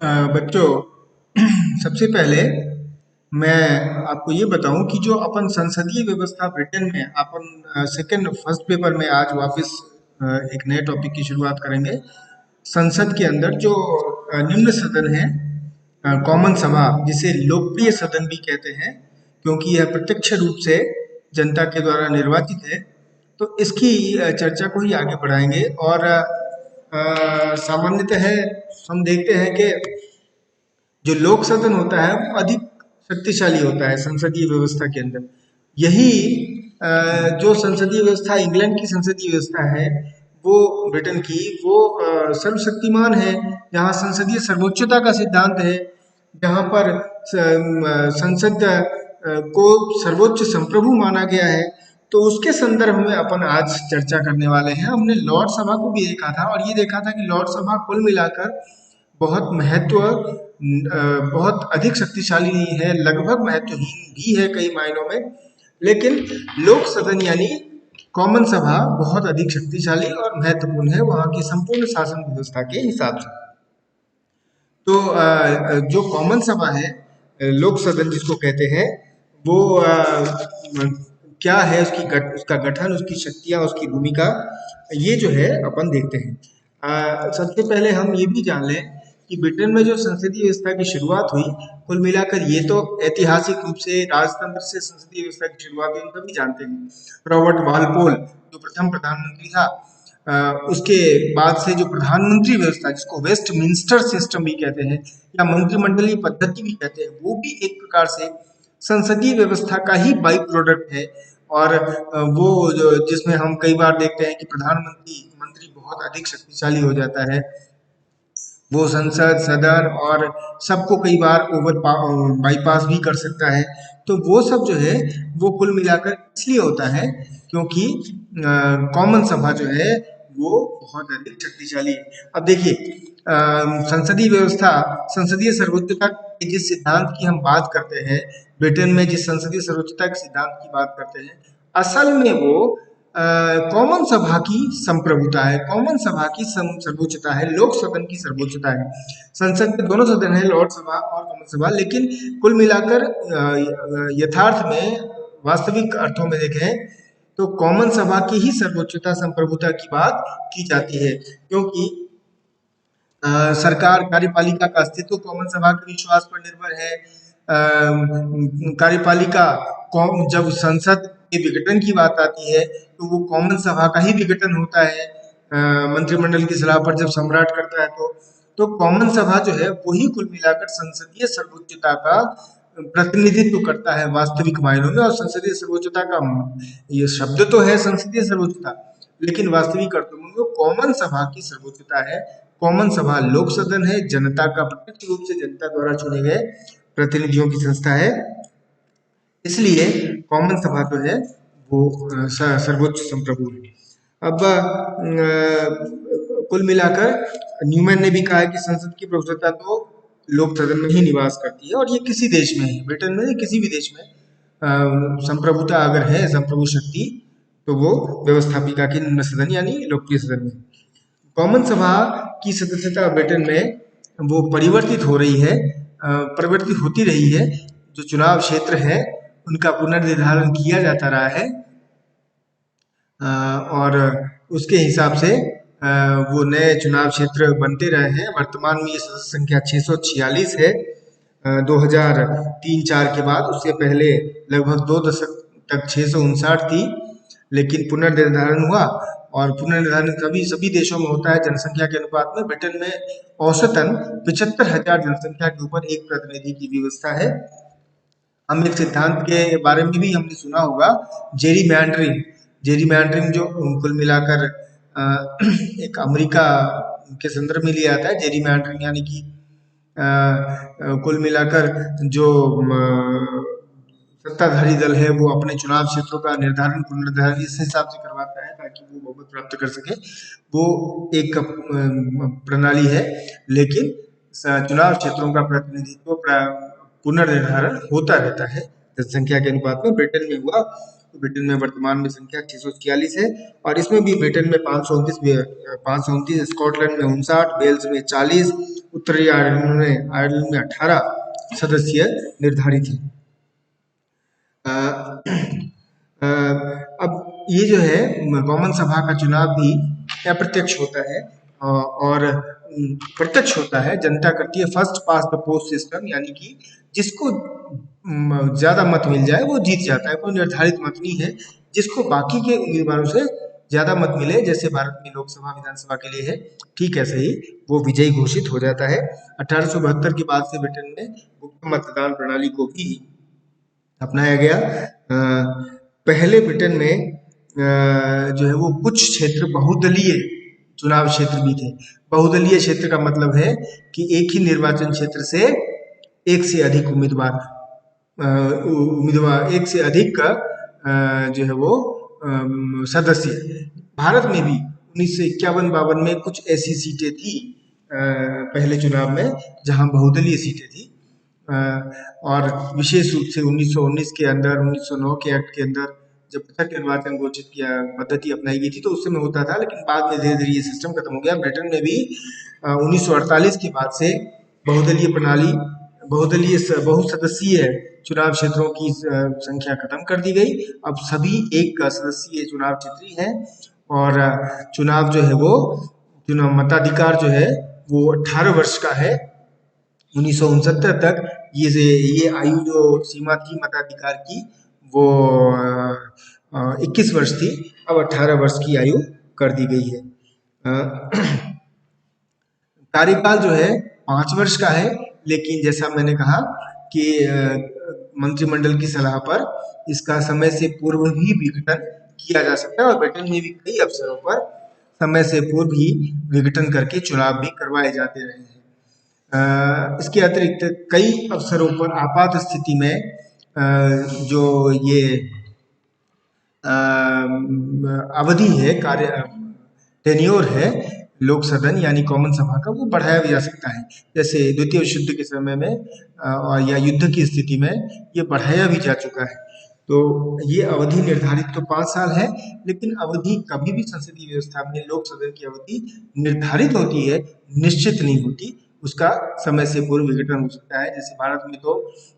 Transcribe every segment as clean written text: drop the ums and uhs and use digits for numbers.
बच्चों सबसे पहले मैं आपको ये बताऊं कि जो अपन संसदीय व्यवस्था ब्रिटेन में अपन सेकंड फर्स्ट पेपर में आज वापस एक नए टॉपिक की शुरुआत करेंगे। संसद के अंदर जो निम्न सदन है, कॉमन सभा, जिसे लोकप्रिय सदन भी कहते हैं क्योंकि यह प्रत्यक्ष रूप से जनता के द्वारा निर्वाचित है। तो इसकी चर्चा को ही आगे बढ़ाएंगे और सामान्यतः हम देखते हैं कि जो लोक सदन होता है वो अधिक शक्तिशाली होता है संसदीय व्यवस्था के अंदर। यही जो संसदीय व्यवस्था इंग्लैंड की संसदीय व्यवस्था है, वो ब्रिटेन की वो सर्वशक्तिमान है, जहाँ संसदीय सर्वोच्चता का सिद्धांत है, जहाँ पर संसद को सर्वोच्च संप्रभु माना गया है। तो उसके संदर्भ में अपन आज चर्चा करने वाले हैं। हमने लॉर्ड सभा को भी देखा था और ये देखा था कि लॉर्ड सभा कुल मिलाकर बहुत बहुत अधिक शक्तिशाली नहीं है, लगभग महत्वहीन भी है कई मायनों में। लेकिन लोक सदन यानी कॉमन सभा बहुत अधिक शक्तिशाली और महत्वपूर्ण है वहाँ की संपूर्ण शासन व्यवस्था के हिसाब से। तो जो कॉमन सभा है, लोक सदन जिसको कहते हैं, वो क्या है, उसका गठन, उसकी शक्तियाँ, उसकी भूमिका, ये जो है अपन देखते हैं। सबसे पहले हम ये भी जान लें कि ब्रिटेन में जो संसदीय व्यवस्था की शुरुआत हुई, कुल मिलाकर ये तो ऐतिहासिक रूप से राजतंत्र से संसदीय व्यवस्था की शुरुआत हुई, हम सभी जानते हैं। रॉबर्ट वालपोल जो प्रथम प्रधानमंत्री था, उसके बाद से जो प्रधानमंत्री व्यवस्था, जिसको वेस्टमिंस्टर सिस्टम भी कहते हैं या मंत्रिमंडलीय पद्धति भी कहते हैं, वो भी एक प्रकार से संसदीय व्यवस्था का ही बाई प्रोडक्ट है। और वो जो जिसमें हम कई बार देखते हैं कि प्रधानमंत्री मंत्री बहुत अधिक शक्तिशाली हो जाता है, वो संसद सदन और सबको कई बार बाईपास भी कर सकता है। तो वो सब जो है वो कुल मिलाकर इसलिए होता है क्योंकि कॉमन सभा जो है वो बहुत अधिक शक्तिशाली है। अब देखिए, संसदीय व्यवस्था, संसदीय सर्वोच्चता के जिस सिद्धांत की हम बात करते हैं, ब्रिटेन में जिस संसदीय सर्वोच्चता के सिद्धांत की बात करते हैं, असल में वो कॉमन सभा की संप्रभुता है, कॉमन सभा की सर्वोच्चता है, लोक सदन की सर्वोच्चता है। संसद के दोनों सदन है, लॉर्ड सभा और कॉमन सभा, लेकिन कुल मिलाकर यथार्थ में, वास्तविक अर्थों में देखें तो कॉमन सभा की ही सर्वोच्चता संप्रभुता की बात की जाती है, क्योंकि सरकार कार्यपालिका का अस्तित्व कॉमन सभा के विश्वास पर निर्भर है। कार्यपालिका जब संसद के विघटन की बात आती है तो वो कॉमन सभा का ही विघटन होता है, मंत्रिमंडल की सलाह पर जब सम्राट करता है तो कॉमन सभा जो है वही कुल मिलाकर संसदीय सर्वोच्चता का प्रतिनिधित्व करता है वास्तविक मायनों में। और संसदीय सर्वोच्चता का ये शब्द तो है संसदीय सर्वोच्चता, लेकिन वास्तविक अर्थों में वो कॉमन सभा की सर्वोच्चता है। कॉमन सभा लोक सदन है, जनता का प्रत्यक्ष रूप से जनता द्वारा चुने गए प्रतिनिधियों की संस्था है, इसलिए कॉमन सभा जो है वो सर्वोच्च संप्रभु है। अब कुल मिलाकर न्यूमैन ने भी कहा है कि संसद की प्रभुसत्ता तो लोक सदन में ही निवास करती है, और ये किसी देश में है, ब्रिटेन में किसी भी देश में संप्रभुता अगर है, संप्रभु शक्ति, तो वो व्यवस्थापिका की निम्न सदन यानी लोकप्रिय सदन में। कॉमन सभा की सदस्यता ब्रिटेन में वो परिवर्तित हो रही है, परिवर्तित होती रही है। जो चुनाव क्षेत्र है उनका पुनर्निर्धारण किया जाता रहा है, और उसके हिसाब से वो नए चुनाव क्षेत्र बनते रहे हैं। वर्तमान में ये सदस्य संख्या 646 है 2003-4 के बाद। उससे पहले लगभग 2 दशक तक 659 थी, लेकिन पुनर्निर्धारण हुआ, और पुनर्निर्धारण सभी देशों में होता है जनसंख्या के अनुपात में। ब्रिटेन में औसतन 75,000 जनसंख्या के ऊपर एक प्रतिनिधि की व्यवस्था है। हम एक सिद्धांत के बारे में भी हमने सुना होगा, जेरीमैंडरिंग। जेरीमैंडरिंग जो कुल मिलाकर एक अमेरिका के संदर्भ में लिया जाता है। जेरीमैंडरिंग यानी कि कुल मिलाकर जो सत्ताधारी दल है वो अपने चुनाव क्षेत्रों का निर्धारण पुनर्निर्धारण इस हिसाब से करवाता है ताकि वो बहुमत प्राप्त कर सके। वो एक प्रणाली है, लेकिन चुनाव क्षेत्रों का प्रतिनिधित्व पुनर्निर्धारण होता रहता है जनसंख्या के अनुपात में। ब्रिटेन में हुआ, तो ब्रिटेन में वर्तमान में संख्या 646 है, और इसमें भी ब्रिटेन में 529, स्कॉटलैंड में 59, वेल्स में 40, उत्तरी आयरलैंड में 18 सदस्य निर्धारित है। अ, अब ये जो है कॉमन सभा का चुनाव भी अप्रत्यक्ष होता है और प्रत्यक्ष होता है। जनता करती है first pass the post system, यानी कि जिसको ज्यादा मत मिल जाए वो जीत जाता है। कोई निर्धारित मत नहीं है, जिसको बाकी के उम्मीदवारों से ज्यादा मत मिले, जैसे भारत में लोकसभा विधानसभा के लिए है, ठीक ऐसे ही वो विजयी घोषित हो जाता है। 1872 के बाद से ब्रिटेन में गुप्त मतदान प्रणाली को भी अपनाया गया। पहले ब्रिटेन में जो है वो कुछ क्षेत्र बहुदलीय चुनाव क्षेत्र भी थे। बहुदलीय क्षेत्र का मतलब है कि एक ही निर्वाचन क्षेत्र से एक से अधिक एक से अधिक का जो है वो सदस्य। भारत में भी 1951-52 में कुछ ऐसी सीटें थी पहले चुनाव में जहां बहुदलीय सीटें थी, और विशेष रूप से 1919 के अंदर, 1909 के एक्ट के अंदर जब पृथक निर्वाचन घोषित किया पद्धति अपनाई गई थी तो उस समय होता था, लेकिन बाद में धीरे धीरे ये सिस्टम खत्म हो गया। ब्रिटेन में भी 1948 के बाद से बहुदलीय प्रणाली, बहुसदस्यीय चुनाव क्षेत्रों की संख्या खत्म कर दी गई। अब सभी एक सदस्यीय चुनाव क्षेत्र ही है, और चुनाव जो है वो चुनाव मताधिकार जो है वो 18 वर्ष का है। 1969 तक ये आयु जो सीमा थी मताधिकार की वो 21 वर्ष थी, अब 18 वर्ष की आयु कर दी गई है। कार्यकाल जो है 5 वर्ष का है, लेकिन जैसा मैंने कहा कि मंत्रिमंडल की सलाह पर इसका समय से पूर्व ही विघटन किया जा सकता है, और ब्रिटेन में भी कई अवसरों पर समय से पूर्व ही विघटन करके चुनाव भी करवाए जाते रहे हैं। इसके अतिरिक्त कई अवसरों पर आपात स्थिति में जो ये अवधि है, कार्य टेन्योर है लोक सदन यानी कॉमन सभा का, वो बढ़ाया भी जा सकता है। जैसे द्वितीय विश्व युद्ध के समय में या युद्ध की स्थिति में ये बढ़ाया भी जा चुका है। तो ये अवधि निर्धारित तो 5 साल है, लेकिन अवधि कभी भी संसदीय व्यवस्था में लोक सदन की अवधि निर्धारित होती है, निश्चित नहीं होती। उसका समय से पूर्व विघटन हो सकता है। जैसे भारत में तो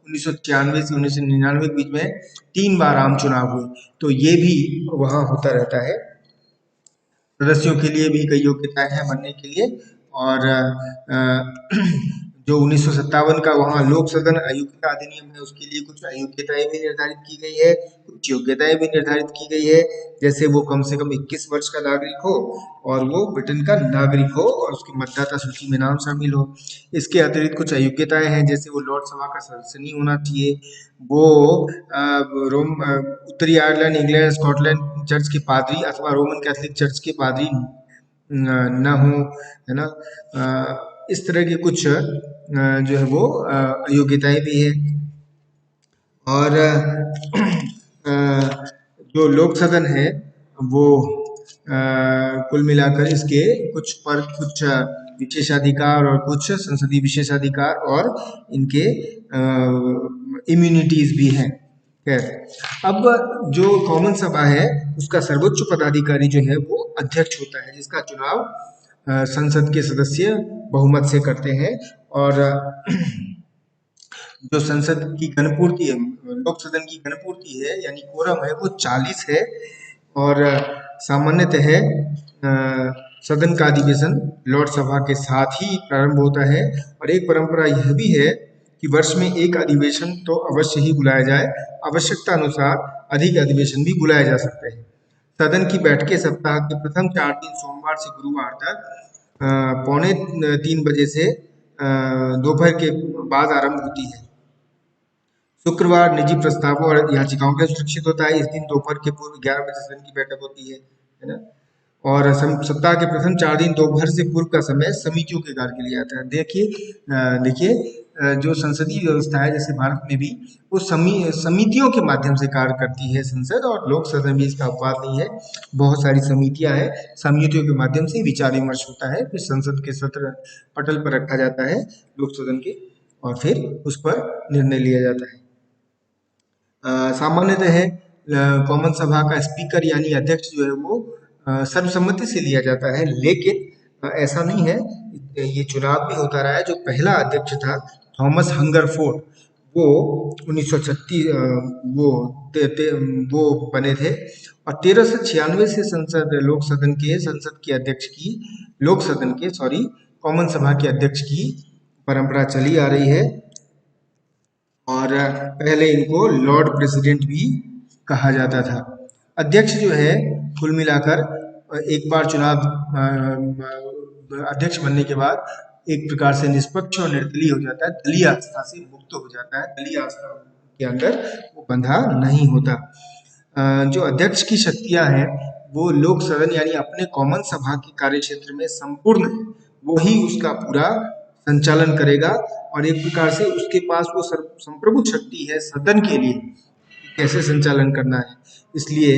1996 से 1999 के बीच में 3 बार आम चुनाव हुए, तो ये भी वहाँ होता रहता है। सदस्यों के लिए भी कई योग्यताएं हैं बनने के लिए, और जो 1957 का वहाँ लोक सदन अयोग्यता अधिनियम है, उसके लिए कुछ अयोग्यताएं भी निर्धारित की गई है, कुछ योग्यताएं भी निर्धारित की गई है। जैसे वो कम से कम 21 वर्ष का नागरिक हो, और वो ब्रिटेन का नागरिक हो, और उसकी मतदाता सूची में नाम शामिल हो। इसके अतिरिक्त कुछ अयोग्यताएं हैं, जैसे वो लोकसभा का सदस्य नहीं होना चाहिए, वो उत्तरी आयरलैंड, इंग्लैंड, स्कॉटलैंड चर्च के पादरी अथवा रोमन कैथोलिक चर्च के पादरी न हो, है ना। इस तरह के कुछ जो है वो अयोग्यताएं भी है। और जो लोक सदन है वो कुल मिलाकर इसके कुछ विशेषाधिकार और कुछ संसदीय विशेषाधिकार और इनके इम्यूनिटीज भी हैं। खैर, अब जो कॉमन सभा है उसका सर्वोच्च पदाधिकारी जो है वो अध्यक्ष होता है, जिसका चुनाव संसद के सदस्य बहुमत से करते हैं। और जो संसद की घनपूर्ति है, लोक सदन की घनपूर्ति है यानी कोरम है, वो 40 है। और सामान्यतः सदन का अधिवेशन लोकसभा के साथ ही प्रारंभ होता है। और एक परंपरा यह भी है कि वर्ष में एक अधिवेशन तो अवश्य ही बुलाया जाए, आवश्यकता अनुसार अधिक अधिवेशन भी बुलाए जा सकते हैं। सदन की बैठकें सप्ताह के प्रथम 4 दिन सोमवार से गुरुवार तक 2:45 बजे से दोपहर के बाद आरंभ होती है। शुक्रवार निजी प्रस्तावों और याचिकाओं के सुरक्षित होता है। इस दिन दोपहर के पूर्व 11 बजे सदन की बैठक होती है ना। और सप्ताह के प्रथम 4 दिन दोपहर से पूर्व का समय समितियों के कार्य के लिए आता है। देखिए जो संसदीय व्यवस्था है जैसे भारत में भी, वो समितियों के माध्यम से कार्य करती है संसद, और लोक सदन भी इसका अपवाद नहीं है। बहुत सारी समितियां हैं, समितियों के माध्यम से विचार विमर्श होता है, फिर संसद के सत्र पटल पर रखा जाता है लोक सदन के, और फिर उस पर निर्णय लिया जाता है। सामान्यतः कॉमन सभा का स्पीकर यानी अध्यक्ष जो है वो सर्वसम्मति से लिया जाता है, लेकिन ऐसा नहीं है। ये चुनाव भी होता रहा है। जो पहला अध्यक्ष था थॉमस हंगरफोर्ड, वो 1936 वो बने थे और 1396 से संसद के अध्यक्ष की लोक सदन के सॉरी कॉमन सभा के अध्यक्ष की परंपरा चली आ रही है। और पहले इनको लॉर्ड प्रेसिडेंट भी कहा जाता था। अध्यक्ष जो है कुल मिलाकर एक बार चुनाव अध्यक्ष बनने के बाद एक प्रकार से निष्पक्ष और निर्दलीय हो जाता है, दलीय आस्था से मुक्त हो जाता है, दलीय आस्था के अंदर वो बंधा नहीं होता। जो अध्यक्ष की शक्तियां हैं वो लोक सदन यानी अपने कॉमन सभा के कार्य क्षेत्र में संपूर्ण है, वो ही उसका पूरा संचालन करेगा और एक प्रकार से उसके पास वो संप्रभु शक्ति है सदन के लिए कैसे संचालन करना है। इसलिए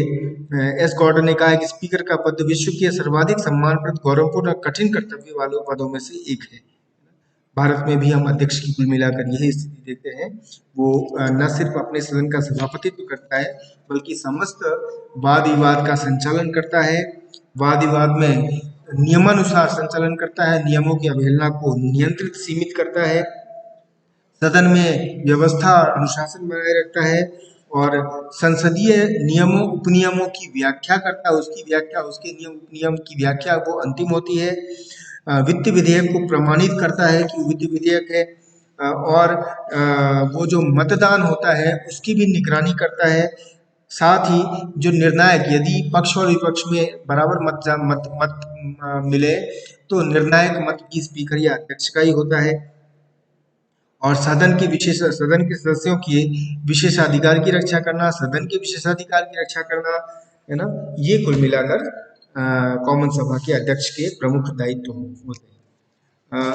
एस गॉर्डन ने कहा है कि स्पीकर का पद विश्व के सर्वाधिक सम्मानप्रद, गौरवपूर्ण और कठिन कर्तव्य वाले पदों में से एक है। भारत में भी हम अध्यक्ष की कुल मिलाकर यही स्थिति देखते हैं। वो न सिर्फ अपने सदन का सभापतित्व करता है बल्कि समस्त वाद विवाद का संचालन करता है, वाद विवाद में नियमानुसार संचालन करता है, नियमों की अवहेलना को नियंत्रित सीमित करता है, सदन में व्यवस्था और अनुशासन बनाए रखता है और संसदीय नियमों उपनियमों की व्याख्या करता है, उसकी व्याख्या उसके नियम उपनियम की व्याख्या वो अंतिम होती है। वित्त विधेयक को प्रमाणित करता है कि वित्त विधेयक है और वो जो मतदान होता है उसकी भी निगरानी करता है। साथ ही जो निर्णायक यदि पक्ष और विपक्ष में बराबर मत मिले तो निर्णायक मत की स्पीकर या अध्यक्ष का ही होता है। और सदन के सदस्यों की विशेषाधिकार की रक्षा करना, सदन के विशेषाधिकार की रक्षा करना, है ना, ये कुल मिलाकर कॉमन सभा के अध्यक्ष के प्रमुख दायित्व होते हैं।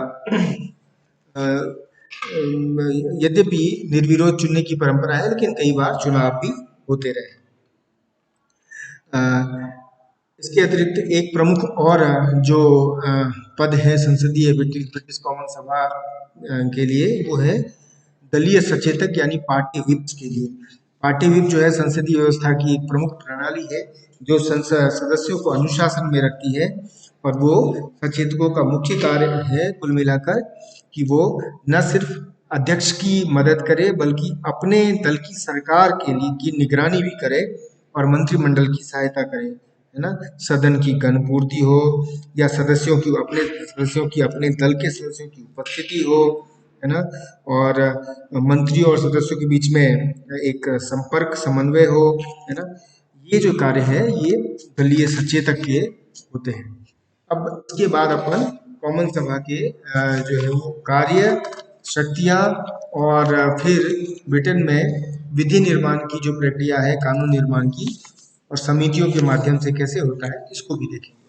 यद्यपि निर्विरोध चुनने की परंपरा है लेकिन कई बार चुनाव भी होते रहे। इसके अतिरिक्त एक प्रमुख और जो पद है संसदीय ब्रिटिश कॉमन सभा के लिए वो है दलीय सचेतक यानी पार्टी व्हिप्स के लिए। पार्टी व्हिप जो है संसदीय व्यवस्था की एक प्रमुख प्रणाली है जो सदस्यों को अनुशासन में रखती है और वो सचेतकों का मुख्य कार्य है कुल मिलाकर कि वो न सिर्फ अध्यक्ष की मदद करे बल्कि अपने दल की सरकार के लिए की निगरानी भी करे और मंत्रिमंडल की सहायता करे, है ना, सदन की गणपूर्ति हो या सदस्यों की अपने दल के सदस्यों की उपस्थिति हो, है ना, और मंत्री और सदस्यों के बीच में एक संपर्क समन्वय हो, है ना, ये जो कार्य है ये दलीय सचेतक के होते हैं। अब इसके बाद अपन कॉमन सभा के जो है वो कार्य, शक्तियाँ और फिर ब्रिटेन में विधि निर्माण की जो प्रक्रिया है कानून निर्माण की और समितियों के माध्यम से कैसे होता है इसको भी देखेंगे।